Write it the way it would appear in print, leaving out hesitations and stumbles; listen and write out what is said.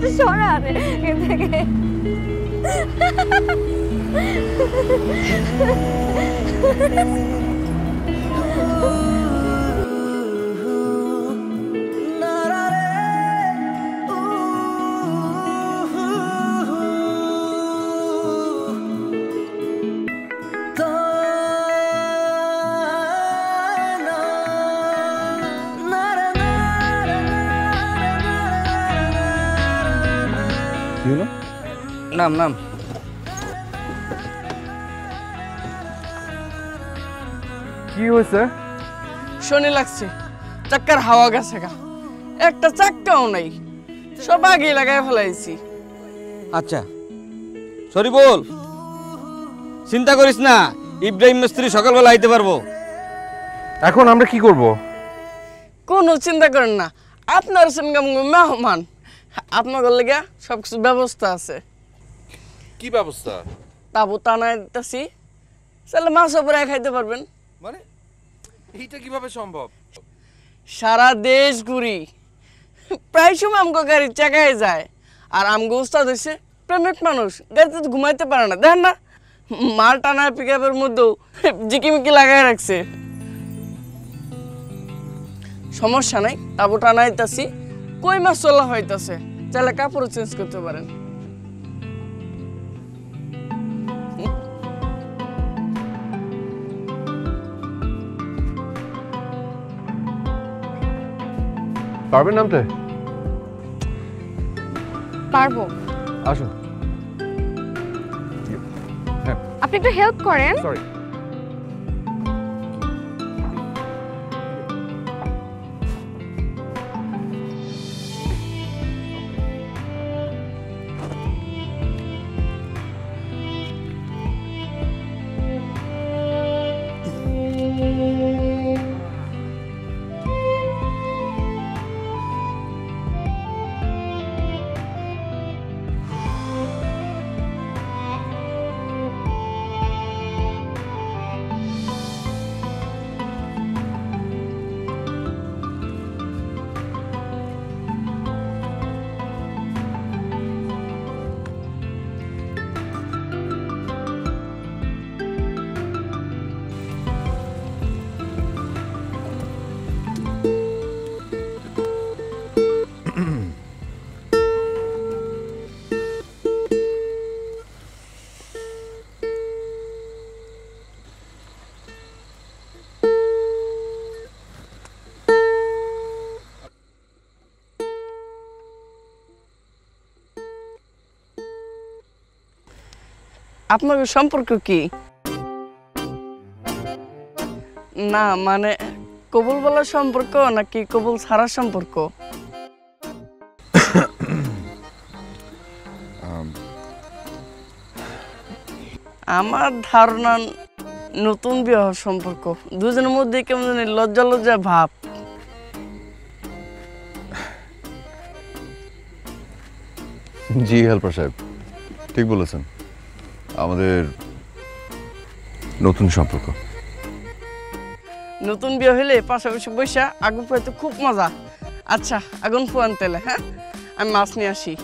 একটু সরান এখান থেকে। নাম নাম কি হয়েছে? শনি লাগছে, চাক্কার হাওয়া গেছে গা, একটা চাক্কাও নাই, সব আগে লাগাই ফেলাইছি। আচ্ছা সরি বল, চিন্তা করিস না, ইব্রাহিম মিস্ত্রি সকালবেলা আইতে পারবো। এখন আমরা কি করব? কোনো চিন্তা করেন না, আপনার সঙ্গে মেহমান, আপনার লেগে সব কিছু ব্যবস্থা আছে। কি ব্যবস্থা? তাবু টানায় দিতেছি, তাহলে মাছ ওপরে খাইতে পারবেন। মানে এইটা কিভাবে সম্ভব? সারা দেশ ঘুরি, প্রায় সময় আমগো গাড়ি চাকায় যায়, আর আমগো উস্তাদ হয়েছে প্রেমিক মানুষ, গাড়িতে তো ঘুমাইতে পারে না, দেখেন না মাল টানার পিক আপের মধ্যেও জিকিমিকি লাগাই রাখছে। সমস্যা নাই, তাবু টানাই দিতেছি, কই মাছ চলা হইতাছে, চাইলে কাপড় চেঞ্জ করতে পারেন। পারবেন নামতে? পারবো। আসুন। হ্যাঁ আপনি একটু হেল্প করেন। সরি। আপনার সম্পর্ক কি? না মানে কবুল বলার সম্পর্ক নাকি কবুল ছাড়ার সম্পর্ক? আমার ধারণা নতুন বিবাহ সম্পর্ক, দুজনের মধ্যে কেমন জানি লজ্জা লজ্জা ভাব। জি হেল্পার সাহেব, ঠিক বলেছেন, আমাদের নতুন সম্পর্ক। নতুন বিয়ে হইলে পাশাপাশি বৈশা আগুন পোয়াইতে খুব মজা। আচ্ছা আগুন পোয়ান তেলে, হ্যাঁ আমি মাছ নিয়ে আসি।